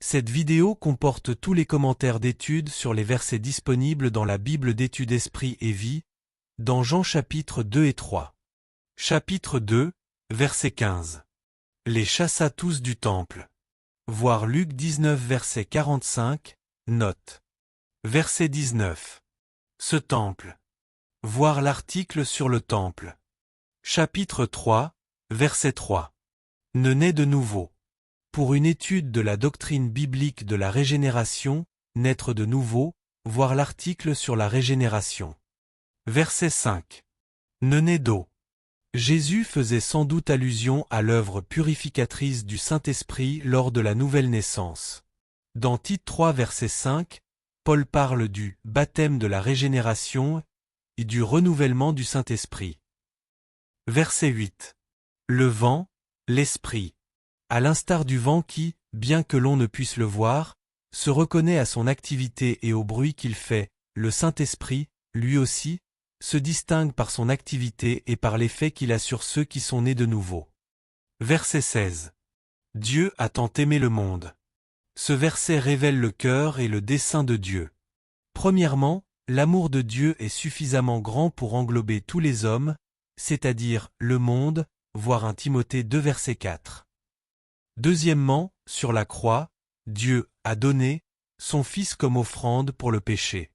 Cette vidéo comporte tous les commentaires d'études sur les versets disponibles dans la Bible d'études Esprit et Vie, dans Jean chapitres 2 et 3. Chapitre 2, verset 15. Les chassa tous du temple. Voir Luc 19 verset 45, note. Verset 19. Ce temple. Voir l'article sur le temple. Chapitre 3, verset 3. Ne naît de nouveau. Pour une étude de la doctrine biblique de la régénération, naître de nouveau, voir l'article sur la régénération. Verset 5. Ne naît d'eau. Jésus faisait sans doute allusion à l'œuvre purificatrice du Saint-Esprit lors de la nouvelle naissance. Dans Tite 3 verset 5, Paul parle du baptême de la régénération et du renouvellement du Saint-Esprit. Verset 8. Le vent, l'Esprit. À l'instar du vent qui, bien que l'on ne puisse le voir, se reconnaît à son activité et au bruit qu'il fait, le Saint-Esprit, lui aussi, se distingue par son activité et par l'effet qu'il a sur ceux qui sont nés de nouveau. Verset 16. Dieu a tant aimé le monde. Ce verset révèle le cœur et le dessein de Dieu. Premièrement, l'amour de Dieu est suffisamment grand pour englober tous les hommes, c'est-à-dire le monde, voir 1 Timothée 2 verset 4. Deuxièmement, sur la croix, Dieu a donné son Fils comme offrande pour le péché.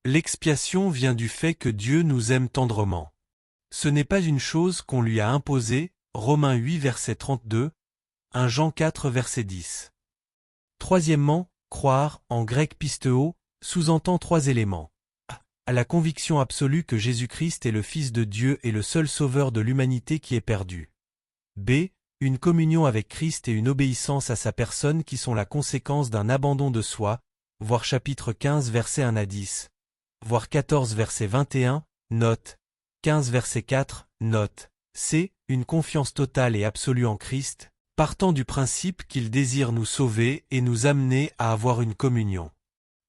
L'expiation vient du fait que Dieu nous aime tendrement. Ce n'est pas une chose qu'on lui a imposée, Romains 8 verset 32, 1 Jean 4 verset 10. Troisièmement, croire, en grec pistéo, sous-entend 3 éléments. A. La conviction absolue que Jésus-Christ est le Fils de Dieu et le seul sauveur de l'humanité qui est perdue. B. Une communion avec Christ et une obéissance à sa personne qui sont la conséquence d'un abandon de soi, voir chapitre 15 verset 1 à 10, voir 14 verset 21, note, 15 verset 4, note. C. Une confiance totale et absolue en Christ, partant du principe qu'il désire nous sauver et nous amener à avoir une communion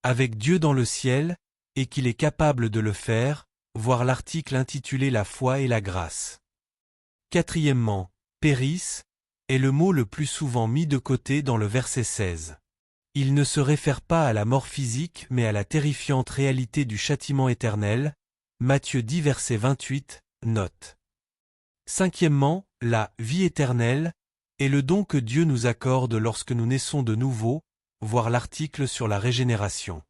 avec Dieu dans le ciel, et qu'il est capable de le faire, voir l'article intitulé La foi et la grâce. Quatrièmement, péris est le mot le plus souvent mis de côté dans le verset 16. Il ne se réfère pas à la mort physique mais à la terrifiante réalité du châtiment éternel, Matthieu 10 verset 28, note. Cinquièmement, la vie éternelle est le don que Dieu nous accorde lorsque nous naissons de nouveau, voir l'article sur la régénération.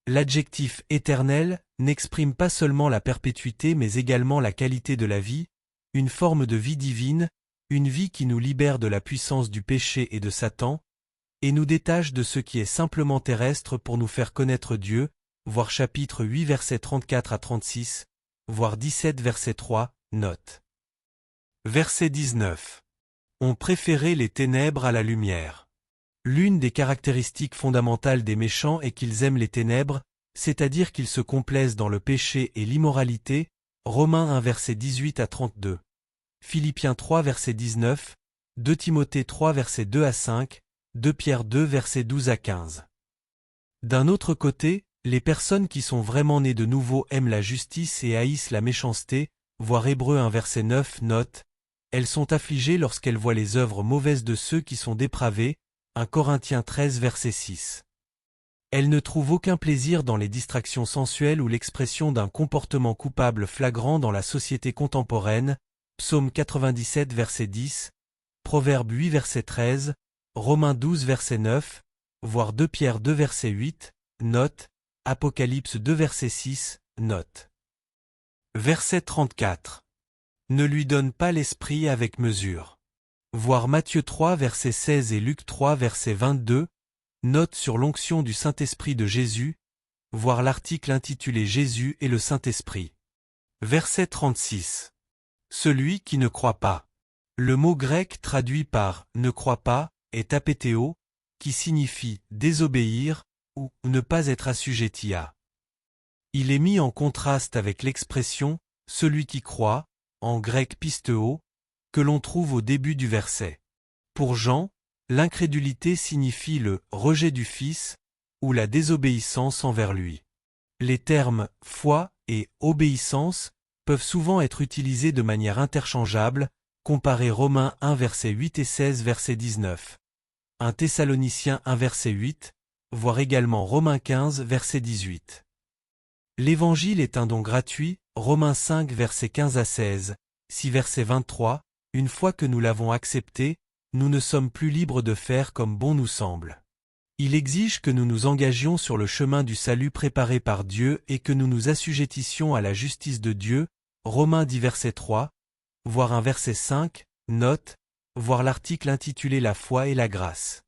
L'adjectif éternel n'exprime pas seulement la perpétuité mais également la qualité de la vie, une forme de vie divine, une vie qui nous libère de la puissance du péché et de Satan, et nous détache de ce qui est simplement terrestre pour nous faire connaître Dieu, voir chapitre 8 versets 34 à 36, voir 17 verset 3, note. Verset 19. On préférait les ténèbres à la lumière. L'une des caractéristiques fondamentales des méchants est qu'ils aiment les ténèbres, c'est-à-dire qu'ils se complaisent dans le péché et l'immoralité, Romains 1 verset 18 à 32. Philippiens 3 verset 19, 2 Timothée 3 verset 2 à 5, 2 Pierre 2 verset 12 à 15. D'un autre côté, les personnes qui sont vraiment nées de nouveau aiment la justice et haïssent la méchanceté, voir Hébreux 1 verset 9, note. Elles sont affligées lorsqu'elles voient les œuvres mauvaises de ceux qui sont dépravés, 1 Corinthiens 13 verset 6. Elles ne trouvent aucun plaisir dans les distractions sensuelles ou l'expression d'un comportement coupable flagrant dans la société contemporaine, Psaume 97 verset 10, Proverbe 8 verset 13, Romains 12 verset 9, voire 2 Pierre 2 verset 8, note, Apocalypse 2 verset 6, note. Verset 34. Ne lui donne pas l'esprit avec mesure. Voir Matthieu 3 verset 16 et Luc 3 verset 22, note sur l'onction du Saint-Esprit de Jésus, voir l'article intitulé Jésus et le Saint-Esprit. Verset 36. Celui qui ne croit pas. Le mot grec traduit par « ne croit pas » est apétéo, qui signifie « désobéir » ou « ne pas être assujetti à ». Il est mis en contraste avec l'expression « celui qui croit », en grec pistéo, que l'on trouve au début du verset. Pour Jean, l'incrédulité signifie le « rejet du Fils » ou la désobéissance envers lui. Les termes « foi » et « obéissance » peuvent souvent être utilisés de manière interchangeable, comparez Romains 1 verset 8 et 16 verset 19. 1 Thessaloniciens 1 verset 8, voir également Romains 15 verset 18. L'Évangile est un don gratuit, Romains 5 versets 15 à 16, 6 verset 23, une fois que nous l'avons accepté, nous ne sommes plus libres de faire comme bon nous semble. Il exige que nous nous engagions sur le chemin du salut préparé par Dieu et que nous nous assujettissions à la justice de Dieu, Romains 10 verset 3, voir un verset 5, note, voir l'article intitulé La foi et la grâce.